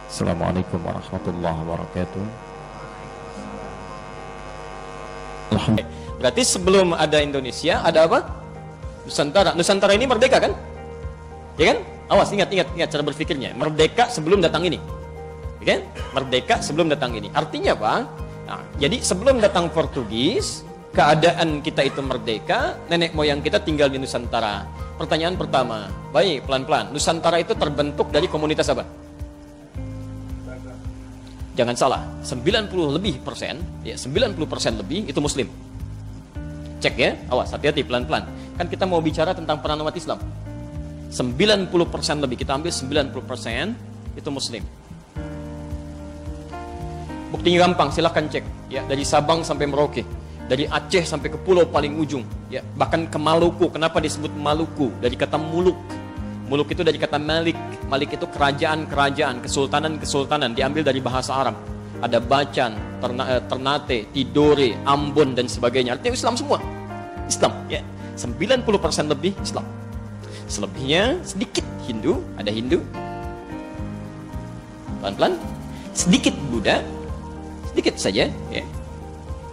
Assalamualaikum warahmatullahi wabarakatuh. Alhamdulillah. Berarti sebelum ada Indonesia, ada apa? Nusantara. Nusantara ini merdeka kan? Ya kan? Awas, ingat cara berpikirnya. Merdeka sebelum datang ini. Ya kan? Merdeka sebelum datang ini. Artinya apa? Nah, jadi sebelum datang Portugis, keadaan kita itu merdeka, nenek moyang kita tinggal di Nusantara. Pertanyaan pertama, baik, pelan-pelan. Nusantara itu terbentuk dari komunitas apa? Jangan salah, 90% lebih itu Muslim. Cek ya, awas, hati-hati, pelan-pelan. Kan kita mau bicara tentang peran umat Islam. 90% lebih, kita ambil 90% itu Muslim. Buktinya gampang, silahkan cek. Ya, dari Sabang sampai Merauke, dari Aceh sampai ke pulau paling ujung, ya, bahkan ke Maluku. Kenapa disebut Maluku? Dari kata muluk. Muluk itu dari kata Malik. Malik itu kerajaan-kerajaan, kesultanan-kesultanan, diambil dari bahasa Arab. Ada Bacan, Ternate, Tidore, Ambon dan sebagainya. Artinya Islam semua. Islam, ya. 90% lebih Islam. Selebihnya sedikit Hindu, ada Hindu. Pelan-pelan. Sedikit Buddha, sedikit saja, ya.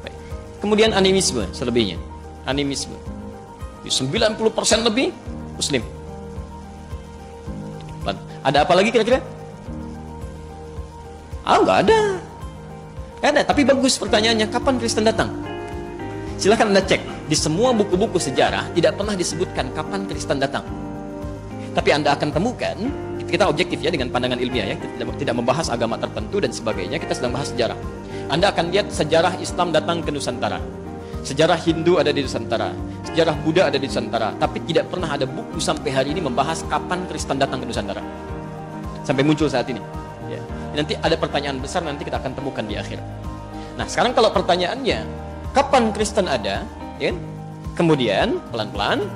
Baik. Kemudian animisme selebihnya. Animisme. 90% lebih Muslim. Ada apa lagi kira-kira? Nggak ada. Nggak ada, tapi bagus pertanyaannya, kapan Kristen datang? Silahkan Anda cek. Di semua buku-buku sejarah tidak pernah disebutkan kapan Kristen datang. Tapi Anda akan temukan, kita objektif ya dengan pandangan ilmiah ya, kita tidak membahas agama tertentu dan sebagainya, kita sedang bahas sejarah. Anda akan lihat sejarah Islam datang ke Nusantara. Sejarah Hindu ada di Nusantara, sejarah Buddha ada di Nusantara, tapi tidak pernah ada buku sampai hari ini membahas kapan Kristen datang ke Nusantara. Sampai muncul saat ini. Ya. Nanti ada pertanyaan besar, nanti kita akan temukan di akhir. Nah, sekarang kalau pertanyaannya, kapan Kristen ada? Ya? Kemudian, pelan-pelan,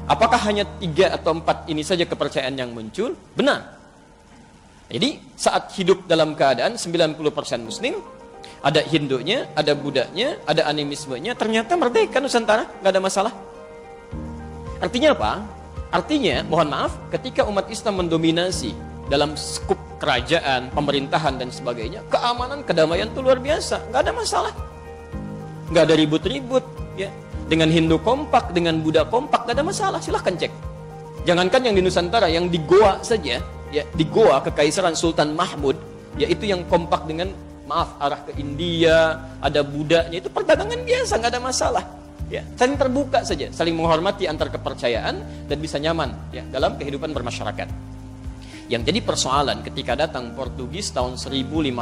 apakah hanya 3 atau 4 ini saja kepercayaan yang muncul? Benar. Jadi, saat hidup dalam keadaan 90% Muslim, ada Hindunya, ada Buddhanya, ada animismenya, ternyata merdeka Nusantara, nggak ada masalah. Artinya apa? Artinya, mohon maaf, ketika umat Islam mendominasi dalam skup kerajaan, pemerintahan dan sebagainya, keamanan, kedamaian itu luar biasa, nggak ada masalah, nggak ada ribut-ribut, ya. Dengan Hindu kompak, dengan Buddha kompak, nggak ada masalah, silahkan cek. Jangankan yang di Nusantara, yang di Goa saja, ya, di Goa Kekaisaran Sultan Mahmud, yaitu yang kompak dengan, maaf, arah ke India, ada Buddhanya, itu perdagangan biasa, nggak ada masalah. Ya, saling terbuka saja, saling menghormati antar kepercayaan dan bisa nyaman ya dalam kehidupan bermasyarakat. Yang jadi persoalan ketika datang Portugis tahun 1511.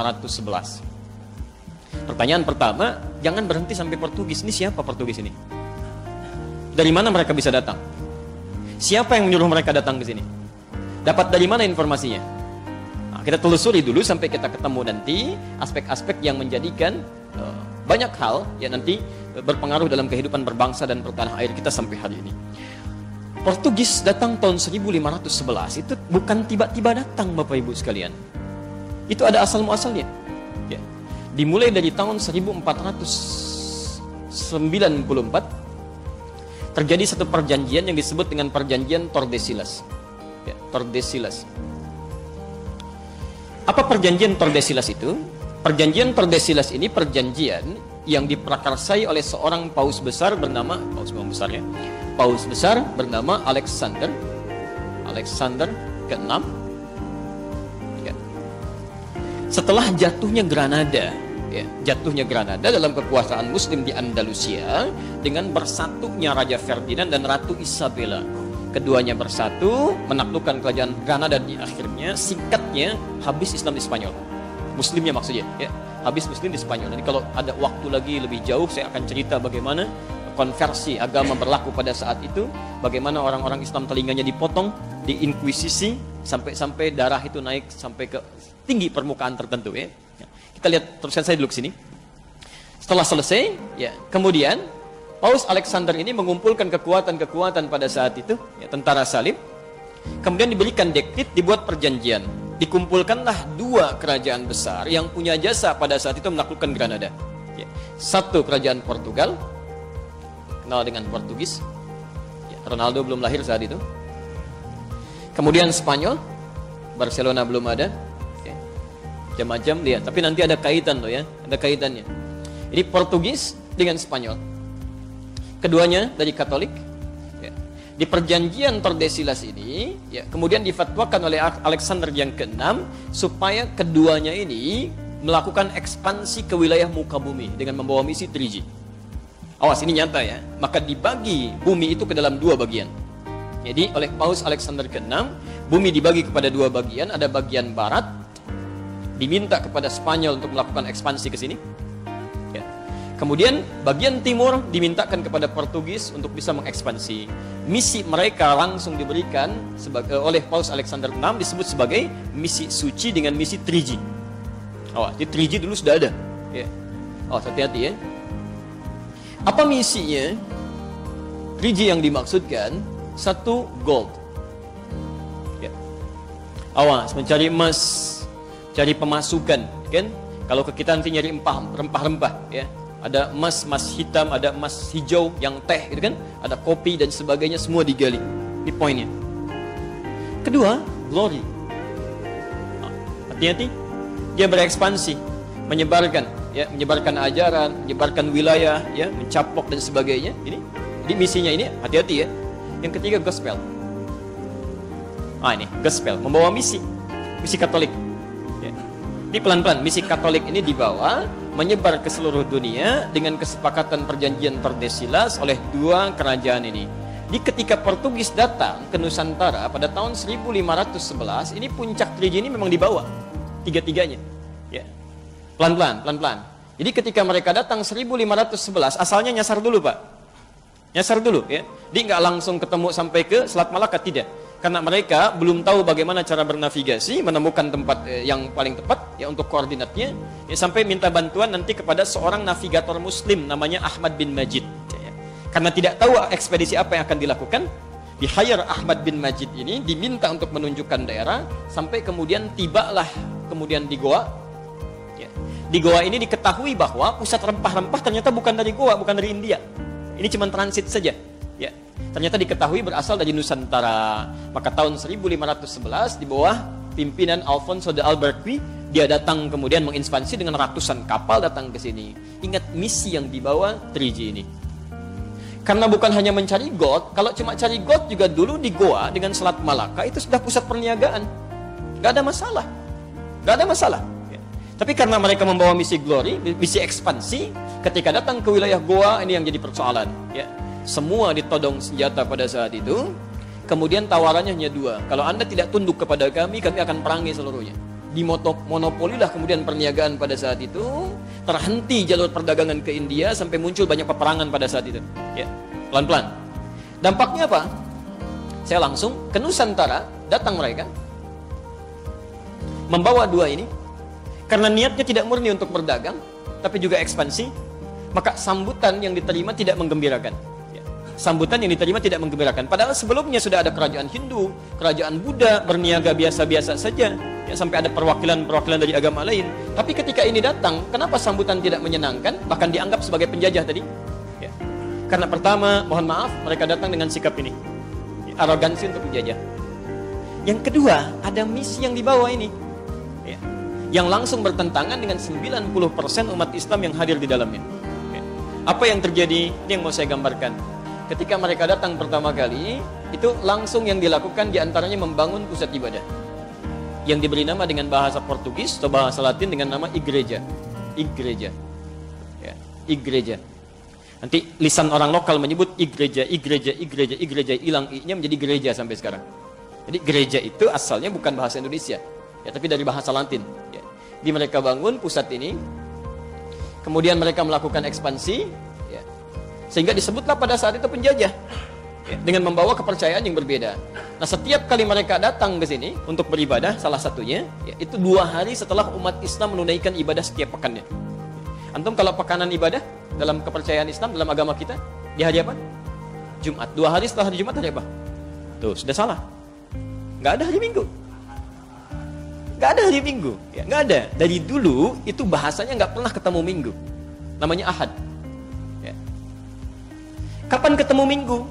Pertanyaan pertama, jangan berhenti sampai Portugis. Ini siapa Portugis ini? Dari mana mereka bisa datang? Siapa yang menyuruh mereka datang ke sini? Dapat dari mana informasinya? Nah, kita telusuri dulu sampai kita ketemu nanti aspek-aspek yang menjadikan banyak hal yang nanti berpengaruh dalam kehidupan berbangsa dan bertanah air kita sampai hari ini. Portugis datang tahun 1511 itu bukan tiba-tiba datang, Bapak Ibu sekalian. Itu ada asal-muasalnya. Ya. Dimulai dari tahun 1494 terjadi satu perjanjian yang disebut dengan perjanjian Tordesillas. Ya, Tordesillas. Apa perjanjian Tordesillas itu? Perjanjian Tordesillas ini perjanjian yang diprakarsai oleh seorang paus besar bernama paus besar bernama Alexander ke-6. Ya. Setelah jatuhnya Granada, ya, dalam kekuasaan Muslim di Andalusia dengan bersatunya Raja Ferdinand dan Ratu Isabella. Keduanya bersatu menaklukkan kerajaan Granada di akhirnya. Singkatnya, habis Islam di Spanyol. Muslimnya maksudnya, ya, habis Muslim di Spanyol. Nanti kalau ada waktu lagi lebih jauh, saya akan cerita bagaimana konversi agama berlaku pada saat itu, bagaimana orang-orang Islam telinganya dipotong, diinkuisisi, sampai darah itu naik sampai ke tinggi permukaan tertentu. Ya. Kita lihat teruskan saya dulu ke sini. Setelah selesai, ya, kemudian Paus Alexander ini mengumpulkan kekuatan-kekuatan pada saat itu, ya, tentara salib. Kemudian diberikan dekrit, dibuat perjanjian. Dikumpulkanlah 2 kerajaan besar yang punya jasa pada saat itu menaklukkan Granada. Ya. Satu kerajaan Portugal, kenal dengan Portugis. Ya, Ronaldo belum lahir saat itu. Kemudian Spanyol, Barcelona belum ada. Ya. Macam-macam lihat. Tapi nanti ada kaitan loh ya, ada kaitannya. Jadi Portugis dengan Spanyol. Keduanya dari Katolik. Ya. Di perjanjian Tordesillas ini, ya, kemudian difatwakan oleh Alexander yang ke-6 supaya keduanya ini melakukan ekspansi ke wilayah muka bumi dengan membawa misi 3G. Awas, ini nyata ya. Maka dibagi bumi itu ke dalam dua bagian. Jadi oleh Paus Alexander ke-6, bumi dibagi kepada dua bagian. Ada bagian barat, diminta kepada Spanyol untuk melakukan ekspansi ke sini. Ya. Kemudian bagian timur dimintakan kepada Portugis untuk bisa mengekspansi. Misi mereka langsung diberikan oleh Paus Alexander ke-6 disebut sebagai misi suci dengan misi 3G. Jadi 3G dulu sudah ada. Ya. Hati-hati ya. Apa misinya? 3G yang dimaksudkan, satu, gold. Ya. Awas, mencari emas, cari pemasukan, kan? Kalau ke kita nanti nyari rempah-rempah, ya. Ada emas hitam, ada emas hijau yang teh, gitu kan? Ada kopi dan sebagainya, semua digali. Ini poinnya. Kedua, glory. Hati-hati, dia berekspansi, menyebarkan ajaran, menyebarkan wilayah, ya, mencapok dan sebagainya. Ini misinya ini, hati-hati ya. Yang ketiga, gospel. Ini gospel, membawa misi Katolik. Ya. Di pelan-pelan misi Katolik ini dibawa menyebar ke seluruh dunia dengan kesepakatan perjanjian Tordesillas oleh dua kerajaan ini. Di ketika Portugis datang ke Nusantara pada tahun 1511, ini puncak 3G ini memang dibawa tiga-tiganya. Ya. Pelan-pelan. Jadi ketika mereka datang 1511, asalnya nyasar dulu, Pak. Nyasar dulu, ya. Dia nggak langsung ketemu sampai ke Selat Malaka, tidak. Karena mereka belum tahu bagaimana cara bernavigasi, menemukan tempat yang paling tepat ya untuk koordinatnya, ya, sampai minta bantuan nanti kepada seorang navigator muslim namanya Ahmad bin Majid. Ya. Karena tidak tahu ekspedisi apa yang akan dilakukan, di-hire Ahmad bin Majid ini, diminta untuk menunjukkan daerah, sampai kemudian tibalah kemudian di Goa. Ya. Di Goa ini diketahui bahwa pusat rempah-rempah ternyata bukan dari Goa, bukan dari India. Ini cuma transit saja. Ya. Ternyata diketahui berasal dari Nusantara. Maka tahun 1511 di bawah pimpinan Alfonso de Albuquerque, dia datang kemudian mengekspansi dengan ratusan kapal datang ke sini. Ingat misi yang dibawa 3G ini. Karena bukan hanya mencari gold, kalau cuma cari gold juga dulu di Goa dengan Selat Malaka itu sudah pusat perniagaan. Gak ada masalah. Ya. Tapi karena mereka membawa misi glory, misi ekspansi, ketika datang ke wilayah Goa, ini yang jadi persoalan. Ya. Semua ditodong senjata pada saat itu. Kemudian tawarannya hanya dua. Kalau Anda tidak tunduk kepada kami akan perangi seluruhnya. Dimonopolilah kemudian perniagaan pada saat itu. Terhenti jalur perdagangan ke India sampai muncul banyak peperangan pada saat itu. Ya, pelan-pelan. Dampaknya apa? Saya langsung ke Nusantara, datang mereka. Membawa dua ini. Karena niatnya tidak murni untuk berdagang, tapi juga ekspansi. Maka sambutan yang diterima tidak menggembirakan. Sambutan yang diterima tidak menggembirakan. Padahal sebelumnya sudah ada kerajaan Hindu, kerajaan Buddha, berniaga biasa-biasa saja. Ya, sampai ada perwakilan-perwakilan dari agama lain. Tapi ketika ini datang, kenapa sambutan tidak menyenangkan? Bahkan dianggap sebagai penjajah tadi. Ya. Karena pertama, mohon maaf, mereka datang dengan sikap ini. Ya, arogansi untuk menjajah. Yang kedua, ada misi yang dibawa ini. Ya. Yang langsung bertentangan dengan 90% umat Islam yang hadir di dalamnya. Ya. Apa yang terjadi? Ini yang mau saya gambarkan. Ketika mereka datang pertama kali, itu langsung yang dilakukan diantaranya membangun pusat ibadah. Yang diberi nama dengan bahasa Portugis atau bahasa Latin dengan nama igreja. Igreja. Ya, igreja. Nanti lisan orang lokal menyebut igreja, hilang i-nya menjadi gereja sampai sekarang. Jadi gereja itu asalnya bukan bahasa Indonesia, ya, tapi dari bahasa Latin. Ya. Di mereka bangun pusat ini, kemudian mereka melakukan ekspansi. Sehingga disebutlah pada saat itu penjajah, ya, dengan membawa kepercayaan yang berbeda. Nah, setiap kali mereka datang ke sini untuk beribadah, salah satunya, ya, itu 2 hari setelah umat Islam menunaikan ibadah setiap pekannya. Antum kalau pekanan ibadah dalam kepercayaan Islam, dalam agama kita, di hari apa? Jumat. 2 hari setelah hari Jumat hari apa? Tuh, sudah salah. Nggak ada hari Minggu. Nggak ada hari Minggu. Ya, nggak ada. Dari dulu itu bahasanya nggak pernah ketemu Minggu. Namanya Ahad. Kapan ketemu Minggu?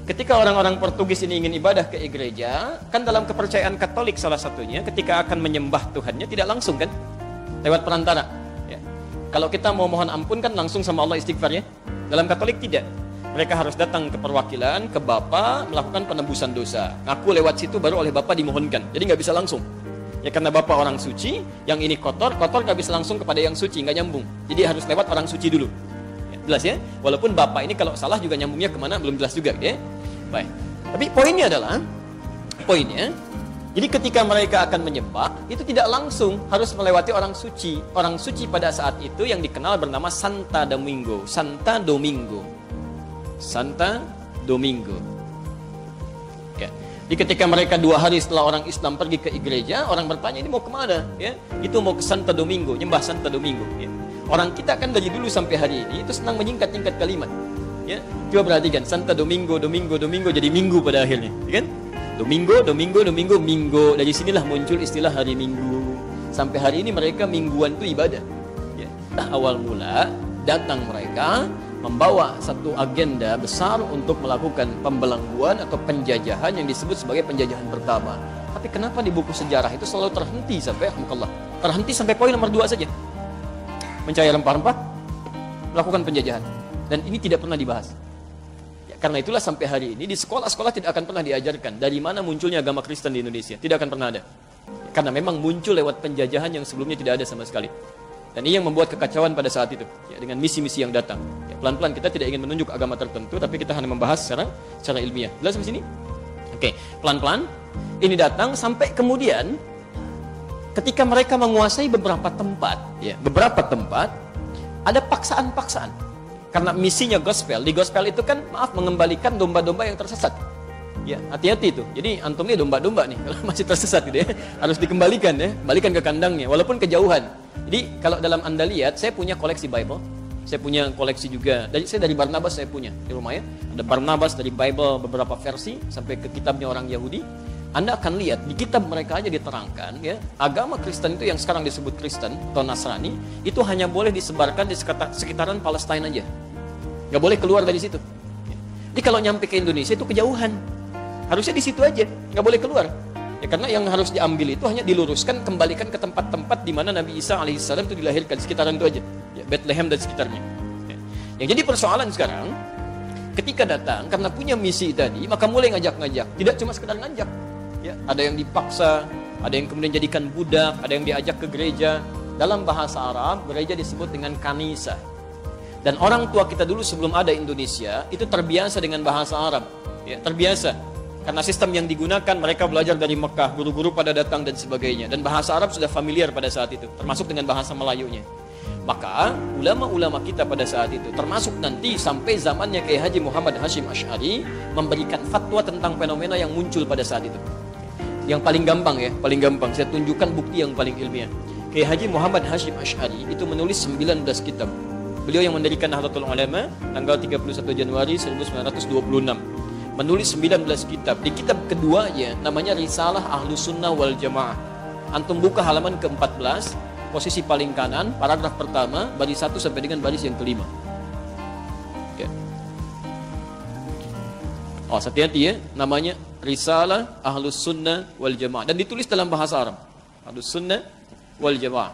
Ketika orang-orang Portugis ini ingin ibadah ke gereja, kan dalam kepercayaan Katolik salah satunya, ketika akan menyembah Tuhannya tidak langsung kan? lewat perantara. Ya. Kalau kita mau mohon ampun kan langsung sama Allah istighfar ya. Dalam Katolik tidak. Mereka harus datang ke perwakilan, ke Bapa, melakukan penebusan dosa. Ngaku lewat situ baru oleh Bapa dimohonkan. Jadi nggak bisa langsung. Ya karena Bapa orang suci, yang ini kotor nggak bisa langsung kepada yang suci, nggak nyambung. Jadi harus lewat orang suci dulu. Ya, jelas ya? Walaupun Bapa ini kalau salah juga nyambungnya kemana belum jelas juga, ya. Baik. Tapi poinnya, jadi ketika mereka akan menyembah, itu tidak langsung harus melewati orang suci. Orang suci pada saat itu yang dikenal bernama Santa Domingo. Santa Domingo. Santa Domingo. Ya. Jadi ketika mereka 2 hari setelah orang Islam pergi ke gereja, orang bertanya ini mau kemana? Ya. Itu mau ke Santa Domingo, nyembah Santa Domingo. Ya. Orang kita kan dari dulu sampai hari ini itu senang menyingkat-nyingkat kalimat. Ya. Coba perhatikan, Santa Domingo, Domingo, Domingo jadi minggu pada akhirnya. Ya kan? Domingo, Domingo, Domingo, Minggu. Dari sinilah muncul istilah hari Minggu. Sampai hari ini mereka mingguan itu ibadah. Ya. Nah, awal mula datang mereka membawa satu agenda besar untuk melakukan pembelengguan atau penjajahan yang disebut sebagai penjajahan pertama. Tapi kenapa di buku sejarah itu selalu terhenti sampai terhenti sampai poin nomor 2 saja. Mencari rempah-rempah, melakukan penjajahan. Dan ini tidak pernah dibahas. Karena itulah sampai hari ini di sekolah-sekolah tidak akan pernah diajarkan dari mana munculnya agama Kristen di Indonesia. Tidak akan pernah ada. Karena memang muncul lewat penjajahan yang sebelumnya tidak ada sama sekali. Dan ini yang membuat kekacauan pada saat itu. Ya, dengan misi-misi yang datang. Ya, pelan-pelan kita tidak ingin menunjuk agama tertentu, tapi kita hanya membahas secara ilmiah. Jelas sampai sini? Oke, pelan-pelan. Ini datang sampai kemudian ketika mereka menguasai beberapa tempat, ada paksaan-paksaan. Karena misinya gospel, di gospel itu kan mengembalikan domba-domba yang tersesat. Ya, hati-hati itu. Jadi antum ini domba-domba nih, kalau masih tersesat gitu ya, harus dikembalikan ya, kembalikan ke kandangnya walaupun kejauhan. Jadi kalau dalam Anda lihat, saya punya koleksi Bible. Saya punya koleksi juga. Saya dari Barnabas saya punya di rumah ya. Ada Barnabas dari Bible beberapa versi sampai ke kitabnya orang Yahudi. Anda akan lihat di kitab mereka aja diterangkan ya, agama Kristen itu yang sekarang disebut Kristen atau Nasrani itu hanya boleh disebarkan di sekitaran Palestina aja. Nggak boleh keluar dari situ. Jadi kalau nyampe ke Indonesia itu kejauhan. Harusnya di situ aja, nggak boleh keluar. Ya karena yang harus diambil itu hanya diluruskan, kembalikan ke tempat-tempat di mana Nabi Isa alaihissalam itu dilahirkan, di sekitaran itu aja. Ya, Bethlehem dan sekitarnya. Ya. Yang jadi persoalan sekarang, ketika datang karena punya misi tadi, maka mulai ngajak-ngajak. Tidak cuma sekedar ngajak. Ya, ada yang dipaksa, ada yang kemudian jadikan budak, ada yang diajak ke gereja. Dalam bahasa Arab, gereja disebut dengan kanisa. Dan orang tua kita dulu sebelum ada Indonesia, itu terbiasa dengan bahasa Arab. Ya, terbiasa. Karena sistem yang digunakan, mereka belajar dari Mekah, guru-guru pada datang dan sebagainya. Dan bahasa Arab sudah familiar pada saat itu, termasuk dengan bahasa Melayunya. Maka, ulama-ulama kita pada saat itu, termasuk nanti sampai zamannya Kiai Haji Muhammad Hashim Asy'ari, memberikan fatwa tentang fenomena yang muncul pada saat itu. Yang paling gampang ya, saya tunjukkan bukti yang paling ilmiah. Kiai Haji Muhammad Hashim Asy'ari itu menulis 19 kitab. Beliau yang mendirikan Nahdlatul Ulama tanggal 31 Januari 1926. Menulis 19 kitab. Di kitab keduanya namanya Risalah Ahlus Sunnah wal Jamaah. Antum buka halaman ke-14, posisi paling kanan, paragraf pertama, baris 1 sampai dengan baris yang kelima. Oke. Oh, hati-hati ya, namanya Risalah Ahlus Sunnah wal Jamaah dan ditulis dalam bahasa Arab. Ahlus Sunnah wal Jamaah.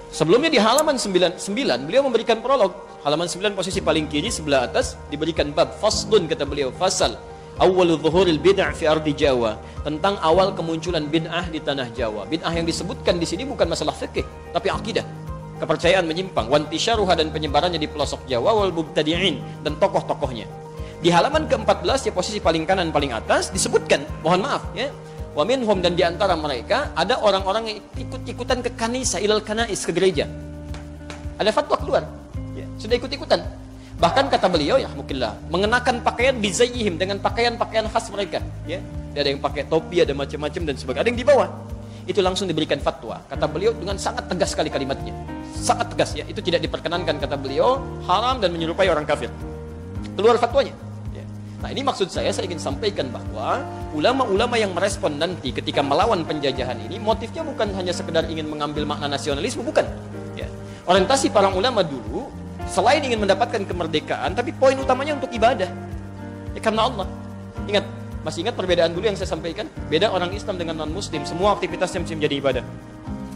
Sebelumnya di halaman 99 beliau memberikan prolog. Halaman 9 posisi paling kiri sebelah atas diberikan bab faslun, kata beliau, fasal awwalu dhuhuril bid'ah fi ardi Jawa, tentang awal kemunculan bid'ah di tanah Jawa. Bid'ah yang disebutkan di sini bukan masalah fikih, tapi akidah, kepercayaan menyimpang, wantisyaruha dan penyebarannya di pelosok Jawa, wal mubtadi'in dan tokoh-tokohnya. Di halaman ke-14 ya posisi paling kanan paling atas disebutkan, mohon maaf ya, wa minhum, dan diantara mereka ada orang-orang yang ikut-ikutan ke kanisa, ilal kanais, ke gereja. Ada fatwa keluar, ya, sudah ikut-ikutan. Bahkan kata beliau, ya mungkinlah, mengenakan pakaian bizayyihim, dengan pakaian-pakaian khas mereka. Ya, ada yang pakai topi, ada macam-macam dan sebagainya. Ada yang di bawah. Itu langsung diberikan fatwa. Kata beliau dengan sangat tegas sekali kalimatnya, sangat tegas ya. Itu tidak diperkenankan, kata beliau, haram dan menyerupai orang kafir. Keluar fatwanya. Nah, ini maksud saya ingin sampaikan bahwa ulama-ulama yang merespon nanti ketika melawan penjajahan ini, motifnya bukan hanya sekedar ingin mengambil makna nasionalisme, bukan. Ya. Orientasi para ulama dulu, selain ingin mendapatkan kemerdekaan, tapi poin utamanya untuk ibadah. Ya, karena Allah. Ingat, Masih ingat perbedaan dulu yang saya sampaikan? Beda orang Islam dengan non-Muslim. Semua aktivitasnya mesti menjadi ibadah.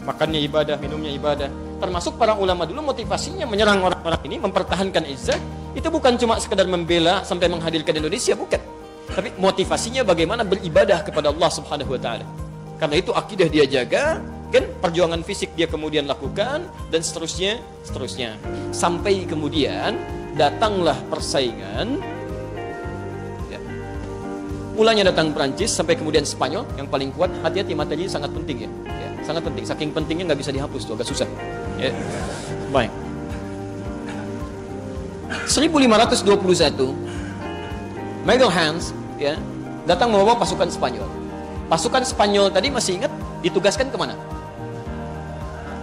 Makannya ibadah, minumnya ibadah. Termasuk para ulama dulu motivasinya menyerang orang-orang ini, mempertahankan izzah. Itu bukan cuma sekedar membela sampai menghadirkan Indonesia, bukan. Tapi motivasinya bagaimana beribadah kepada Allah Subhanahu wa taala. Karena itu akidah dia jaga, kan, perjuangan fisik dia kemudian lakukan, dan seterusnya. Sampai kemudian datanglah persaingan. Mulanya datang Perancis, sampai kemudian Spanyol yang paling kuat. Hati-hati, materi sangat penting ya. Sangat penting, saking pentingnya nggak bisa dihapus tuh, agak susah ya. Baik, 1521 Miguel Hans ya datang membawa pasukan Spanyol. Pasukan Spanyol tadi masih ingat ditugaskan kemana?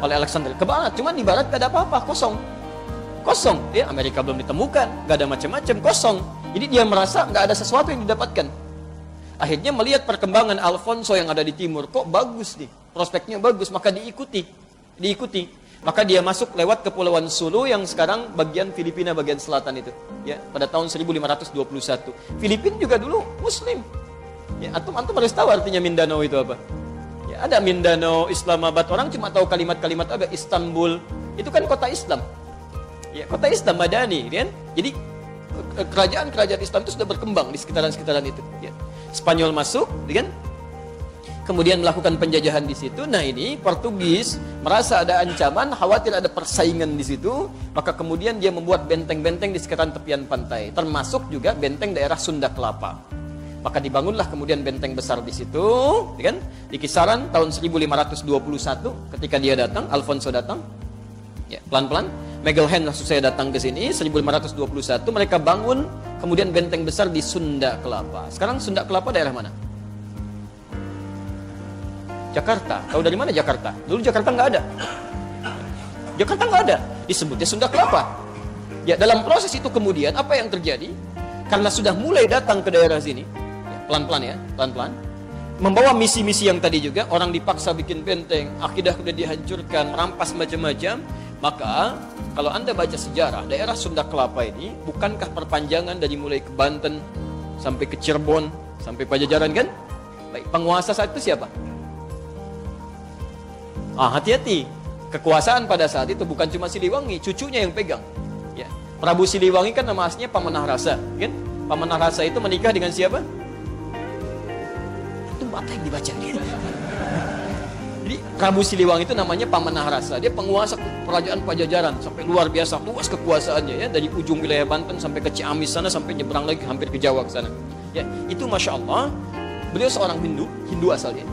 Oleh Alexander ke barat. Cuman di barat gak ada apa-apa, kosong ya. Amerika belum ditemukan, gak ada macam-macam, kosong. Jadi dia merasa gak ada sesuatu yang didapatkan. Akhirnya melihat perkembangan Alfonso yang ada di timur, kok bagus nih, prospeknya bagus, maka diikuti. Maka dia masuk lewat Kepulauan Sulu yang sekarang bagian Filipina bagian selatan itu. Ya, pada tahun 1521. Filipina juga dulu Muslim. Ya, antum harus tahu artinya Mindanao itu apa. Ya, ada Mindanao, Islamabad, orang cuma tahu kalimat-kalimat apa. Istanbul, itu kan kota Islam. Ya, kota Islam Madani, kan? Jadi kerajaan-kerajaan Islam itu sudah berkembang di sekitaran-sekitaran itu. Ya. Spanyol masuk, kan? Kemudian melakukan penjajahan di situ. Nah ini Portugis merasa ada ancaman, khawatir ada persaingan di situ, maka kemudian dia membuat benteng-benteng di sekitaran tepian pantai, termasuk juga benteng daerah Sunda Kelapa. Maka dibangunlah kemudian benteng besar di situ, kan? Di kisaran tahun 1521 ketika dia datang, Alfonso datang, ya pelan-pelan. Magellan langsung saya datang ke sini 1521, mereka bangun kemudian benteng besar di Sunda Kelapa. Sekarang Sunda Kelapa daerah mana? Jakarta. Tahu dari mana Jakarta? Dulu Jakarta nggak ada. Jakarta nggak ada. Disebutnya Sunda Kelapa. Ya, dalam proses itu kemudian apa yang terjadi? Karena sudah mulai datang ke daerah sini, pelan-pelan ya, pelan-pelan. Membawa misi-misi yang tadi juga, orang dipaksa bikin benteng, akidah sudah dihancurkan, rampas macam-macam. Maka kalau Anda baca sejarah, daerah Sunda Kelapa ini bukankah perpanjangan dari mulai ke Banten sampai ke Cirebon, sampai Pajajaran kan? Baik, penguasa saat itu siapa? Hati-hati. Kekuasaan pada saat itu bukan cuma Siliwangi, cucunya yang pegang. Ya. Prabu Siliwangi kan nama aslinya Pamanah Rasa, kan? Pamanah Rasa itu menikah dengan siapa? Itu apa yang dibaca? Jadi Prabu Siliwangi itu namanya Pamanah Rasa. Dia penguasa kerajaan Pajajaran sampai luar biasa, luas kekuasaannya ya, dari ujung wilayah Banten sampai ke Ciamis sana, sampai nyebrang lagi hampir ke Jawa ke sana. Ya, itu Masya Allah, beliau seorang Hindu asalnya.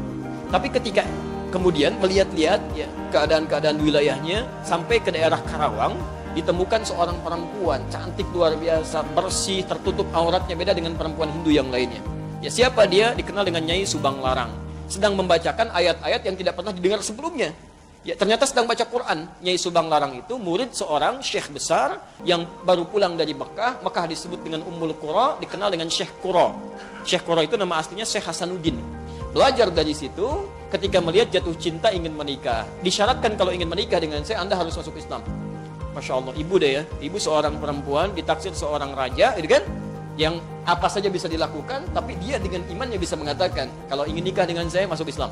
Tapi ketika kemudian melihat-lihat ya keadaan-keadaan wilayahnya sampai ke daerah Karawang, ditemukan seorang perempuan cantik luar biasa, bersih, tertutup auratnya, beda dengan perempuan Hindu yang lainnya. Ya, siapa dia? Dikenal dengan Nyai Subang Larang. Sedang membacakan ayat-ayat yang tidak pernah didengar sebelumnya. Ya, ternyata sedang baca Quran. Nyai Subang Larang itu murid seorang syekh besar yang baru pulang dari Mekah. Mekah disebut dengan Ummul Qura, dikenal dengan Syekh Qura. Syekh Qura itu nama aslinya Syekh Hasanuddin. Belajar dari situ, ketika melihat jatuh cinta ingin menikah. Disyaratkan kalau ingin menikah dengan saya, Anda harus masuk Islam. Masya Allah, ibu deh ya. Ibu seorang perempuan, ditaksir seorang raja, itu kan? Yang apa saja bisa dilakukan, tapi dia dengan imannya bisa mengatakan, kalau ingin nikah dengan saya, masuk Islam.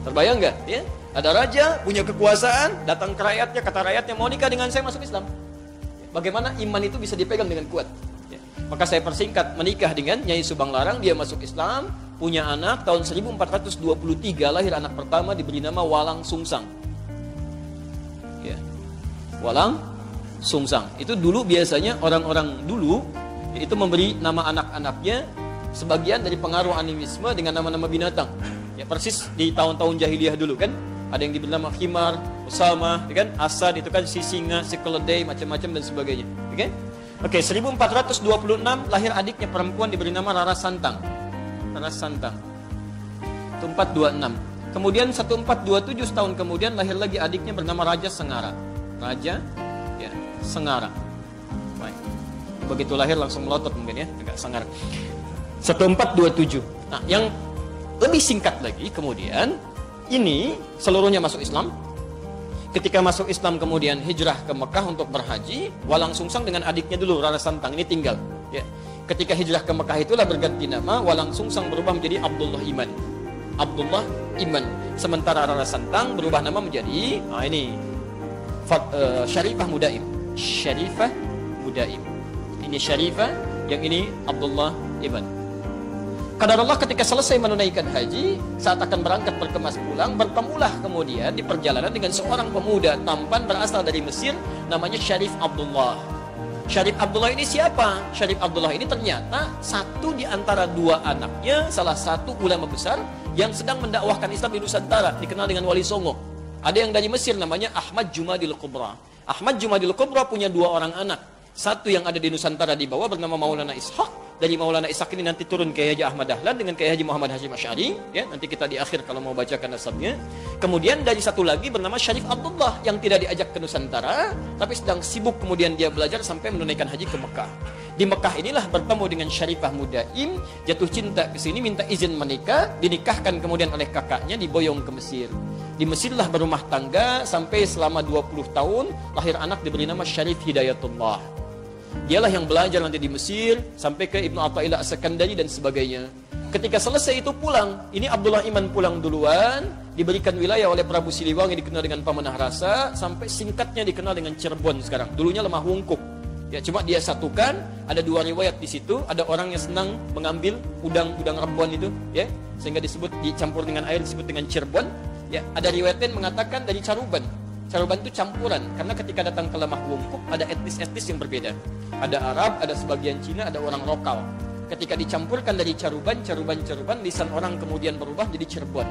Terbayang nggak? Ya? Ada raja, punya kekuasaan, datang ke rakyatnya, kata rakyatnya, mau nikah dengan saya, masuk Islam. Bagaimana iman itu bisa dipegang dengan kuat? Ya. Maka saya persingkat, menikah dengan Nyai Subang Larang, dia masuk Islam, punya anak, tahun 1423 lahir anak pertama, diberi nama Walang Sungsang. Ya. Walang Sungsang. Itu dulu biasanya orang-orang dulu itu memberi nama anak-anaknya sebagian dari pengaruh animisme dengan nama-nama binatang. Ya, persis di tahun-tahun jahiliyah dulu kan. Ada yang diberi nama Khimar, Usama, kan? Asad itu kan si singa, si keledai, macam-macam dan sebagainya. Oke? Oke, 1426 lahir adiknya perempuan diberi nama Rara Santang. Rara Santang. 1426. Kemudian 1427 tahun kemudian lahir lagi adiknya bernama Raja Sengara. Raja ya, Sengara. Baik. Begitu lahir langsung melotot mungkin ya, agak Sengara. 1427. Nah, yang lebih singkat lagi kemudian ini seluruhnya masuk Islam. Ketika masuk Islam kemudian hijrah ke Mekah untuk berhaji, Walang Sungsang dengan adiknya dulu Rara Santang ini tinggal. Ya. Ketika hijrah ke Mekah itulah berganti nama, walang sungsang berubah menjadi Abdullah Iman. Abdullah Iman. Sementara Rara Santang berubah nama menjadi Syarifah Mudaim. Syarifah Mudaim. Ini Syarifah, yang ini Abdullah Iman. Qadarullah ketika selesai menunaikan haji, saat akan berangkat berkemas pulang, bertemulah kemudian di perjalanan dengan seorang pemuda tampan berasal dari Mesir, namanya Syarif Abdullah. Syarif Abdullah ini siapa? Syarif Abdullah ini ternyata satu di antara dua anaknya, salah satu ulama besar yang sedang mendakwahkan Islam di Nusantara, dikenal dengan Wali Songo. Ada yang dari Mesir namanya Ahmad Jumadil Kubra. Ahmad Jumadil Kubra punya dua orang anak. Satu yang ada di Nusantara di bawah bernama Maulana Ishaq. Dari Maulana Ishaq ini nanti turun ke Haji Ahmad Dahlan dengan Kiai Haji Muhammad Hashim Asy'ari, ya, nanti kita di akhir kalau mau bacakan nasabnya. Kemudian dari satu lagi bernama Syarif Abdullah yang tidak diajak ke Nusantara, tapi sedang sibuk kemudian dia belajar sampai menunaikan haji ke Mekah. Di Mekah inilah bertemu dengan Syarifah Mudaim, jatuh cinta ke sini, minta izin menikah, dinikahkan kemudian oleh kakaknya, diboyong ke Mesir. Di Mesirlah berumah tangga sampai selama 20 tahun, lahir anak diberi nama Syarif Hidayatullah. Dialah yang belajar nanti di Mesir sampai ke Ibnu Athaillah As-Sakandari dan sebagainya. Ketika selesai itu pulang, ini Abdullah Iman pulang duluan, diberikan wilayah oleh Prabu Siliwangi dikenal dengan Pamanah Rasa, sampai singkatnya dikenal dengan Cirebon sekarang. Dulunya Lemah Wungkuk. Ya, cuma dia satukan, ada dua riwayat di situ, ada orang yang senang mengambil udang rebon itu, ya, sehingga disebut dicampur dengan air disebut dengan Cirebon. Ya, ada riwayat lain mengatakan dari Caruban. Caruban itu campuran, karena ketika datang ke Lemah Wungkuk ada etnis-etnis yang berbeda. Ada Arab, ada sebagian Cina, ada orang lokal. Ketika dicampurkan dari Caruban, lisan orang kemudian berubah jadi Cirebon.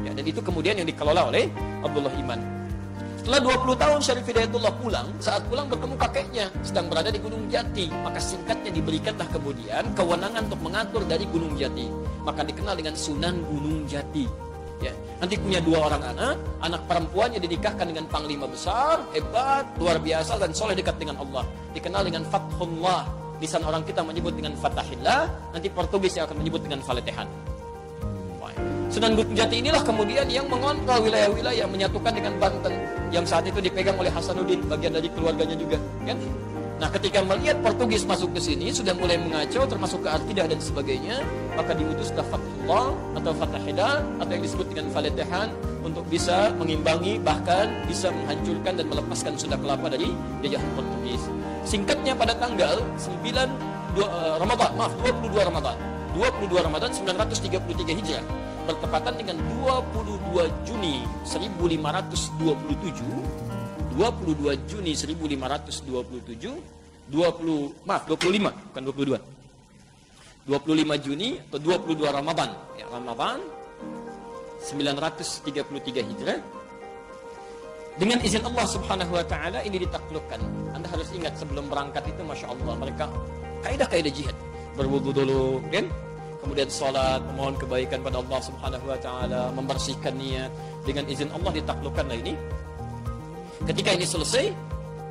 Ya, dan itu kemudian yang dikelola oleh Abdullah Iman. Setelah 20 tahun Syarif Hidayatullah pulang, saat pulang bertemu kakeknya, sedang berada di Gunung Jati. Maka singkatnya diberikanlah kemudian kewenangan untuk mengatur dari Gunung Jati. Maka dikenal dengan Sunan Gunung Jati. Ya, nanti punya dua orang anak perempuannya dinikahkan dengan panglima besar, hebat, luar biasa dan soleh dekat dengan Allah. Dikenal dengan Fathullah. Lisan orang kita menyebut dengan Fatahillah, nanti Portugis yang akan menyebut dengan Faletehan. Sunan Gunung Jati inilah kemudian yang mengontrol wilayah-wilayah, menyatukan dengan Banten yang saat itu dipegang oleh Hasanuddin, bagian dari keluarganya juga, kan? Nah, ketika melihat Portugis masuk ke sini, sudah mulai mengacau, termasuk ke Artidah dan sebagainya, maka diutuslah Fathullah atau Fatahillah atau yang disebut dengan Faletehan untuk bisa mengimbangi, bahkan bisa menghancurkan dan melepaskan Sunda Kelapa dari jajahan Portugis. Singkatnya pada tanggal 22 Ramadan 933 Hijrah, bertepatan dengan 22 Juni 1527, 25 Juni atau 22 Ramadan, ya, Ramadan 933 Hijrah. Dengan izin Allah Subhanahu wa taala ini ditaklukkan. Anda harus ingat sebelum berangkat itu Masya Allah mereka kaidah-kaidah jihad. Berwudu dulu, kan? Kemudian sholat, memohon kebaikan pada Allah Subhanahu wa taala, membersihkan niat. Dengan izin Allah ditaklukkanlah ini. Ketika ini selesai,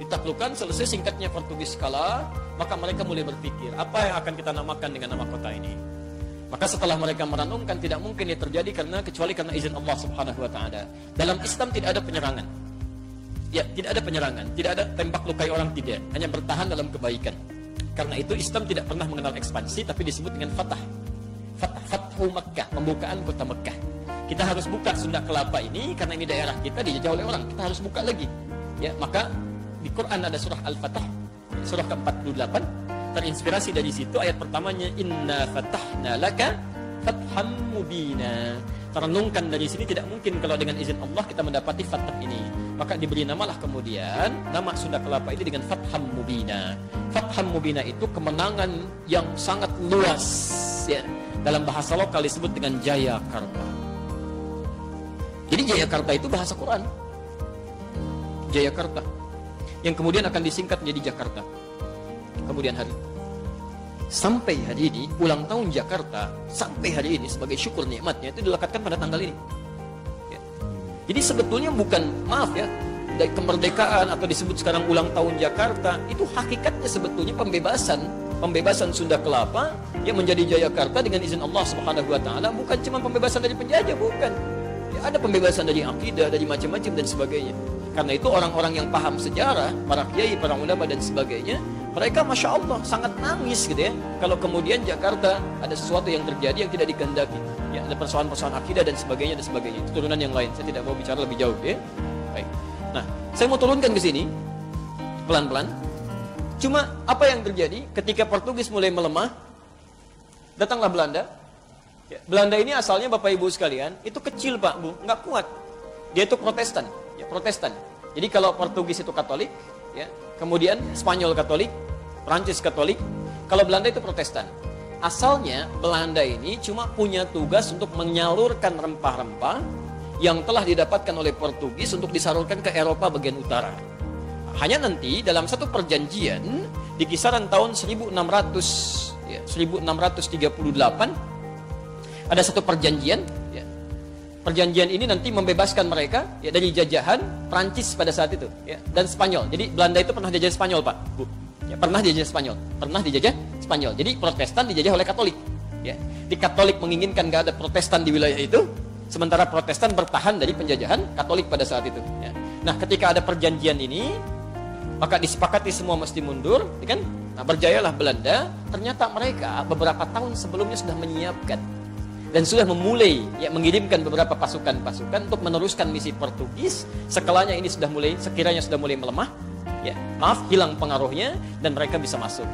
ditaklukkan, selesai singkatnya Portugis kalah, maka mereka mulai berpikir, apa yang akan kita namakan dengan nama kota ini? Maka setelah mereka merenungkan, tidak mungkin ini terjadi kecuali karena izin Allah Subhanahu wa taala. Dalam Islam tidak ada penyerangan. Ya, tidak ada penyerangan, tidak ada tembak lukai orang, tidak. Hanya bertahan dalam kebaikan. Karena itu Islam tidak pernah mengenal ekspansi, tapi disebut dengan Fathu Makkah, pembukaan kota Mekah. Kita harus buka Sunda Kelapa ini karena ini daerah kita dijajah oleh orang. Kita harus buka lagi. Ya, maka di Quran ada surah Al-Fatah, surah ke-48, terinspirasi dari situ ayat pertamanya Inna fatahna laka fatham mubina. Terenungkan dari sini tidak mungkin kalau dengan izin Allah kita mendapati fathah ini. Maka diberi namalah kemudian nama Sunda Kelapa ini dengan Fatham Mubina. Fatham Mubina itu kemenangan yang sangat luas, ya. Dalam bahasa lokal disebut dengan Jayakarta. Jadi Jayakarta itu bahasa Quran. Jayakarta. Yang kemudian akan disingkat menjadi Jakarta. Kemudian hari. Sampai hari ini, ulang tahun Jakarta, sampai hari ini sebagai syukur nikmatnya itu dilekatkan pada tanggal ini. Ya. Jadi sebetulnya bukan, maaf ya, dari kemerdekaan atau disebut sekarang ulang tahun Jakarta, itu hakikatnya sebetulnya pembebasan Sunda Kelapa yang menjadi Jayakarta dengan izin Allah Subhanahu wa taala, bukan cuma pembebasan dari penjajah, bukan. Ada pembebasan dari akidah, dari macam-macam dan sebagainya. Karena itu orang-orang yang paham sejarah, para kiai, para ulama dan sebagainya, Mereka Masya Allah sangat nangis gitu ya. Kalau kemudian Jakarta ada sesuatu yang terjadi yang tidak dikehendaki. Ya, ada persoalan-persoalan akidah dan sebagainya dan sebagainya. Itu turunan yang lain. Saya tidak mau bicara lebih jauh ya. Baik. Nah, saya mau turunkan ke sini pelan-pelan. Cuma apa yang terjadi ketika Portugis mulai melemah, datanglah Belanda. Ya, Belanda ini asalnya Bapak Ibu sekalian, itu kecil Pak Bu, nggak kuat. Dia itu Protestan, ya Protestan. Jadi kalau Portugis itu Katolik, ya, kemudian Spanyol Katolik, Prancis Katolik, kalau Belanda itu Protestan. Asalnya Belanda ini cuma punya tugas untuk menyalurkan rempah-rempah yang telah didapatkan oleh Portugis untuk disalurkan ke Eropa bagian utara. Hanya nanti dalam satu perjanjian di kisaran tahun 1600, ya, 1638 ada satu perjanjian. Ya. Perjanjian ini nanti membebaskan mereka ya, dari jajahan Prancis pada saat itu, ya, dan Spanyol. Jadi Belanda itu pernah dijajah Spanyol Pak, Bu. Ya, pernah dijajah Spanyol, pernah dijajah Spanyol. Jadi Protestan dijajah oleh Katolik. Ya. Di Katolik menginginkan gak ada Protestan di wilayah itu, sementara Protestan bertahan dari penjajahan Katolik pada saat itu. Ya. Nah, ketika ada perjanjian ini, maka disepakati semua mesti mundur, ya kan? Nah, berjayalah Belanda. Ternyata mereka beberapa tahun sebelumnya sudah menyiapkan dan sudah memulai ya, mengirimkan beberapa pasukan-pasukan untuk meneruskan misi Portugis. Sekiranya ini sudah mulai melemah, ya, maaf, hilang pengaruhnya dan mereka bisa masuk.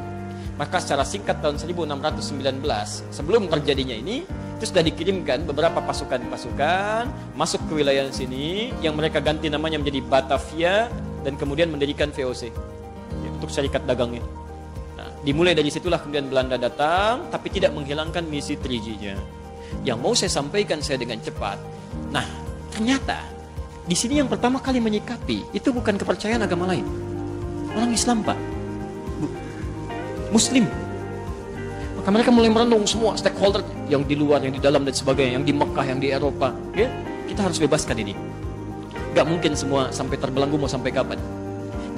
Maka secara singkat tahun 1619 sebelum terjadinya ini itu sudah dikirimkan beberapa pasukan-pasukan masuk ke wilayah sini yang mereka ganti namanya menjadi Batavia dan kemudian mendirikan VOC ya, untuk syarikat dagangnya. Nah, dimulai dari situlah kemudian Belanda datang, tapi tidak menghilangkan misi 3G-nya. Yang mau saya sampaikan saya dengan cepat. Nah, ternyata di sini yang pertama kali menyikapi itu bukan kepercayaan agama lain. Orang Islam, Pak. Muslim. Maka mereka mulai merenung semua stakeholder yang di luar, yang di dalam dan sebagainya, yang di Mekah, yang di Eropa. Ya, kita harus bebaskan ini. Gak mungkin semua sampai terbelenggu mau sampai kapan.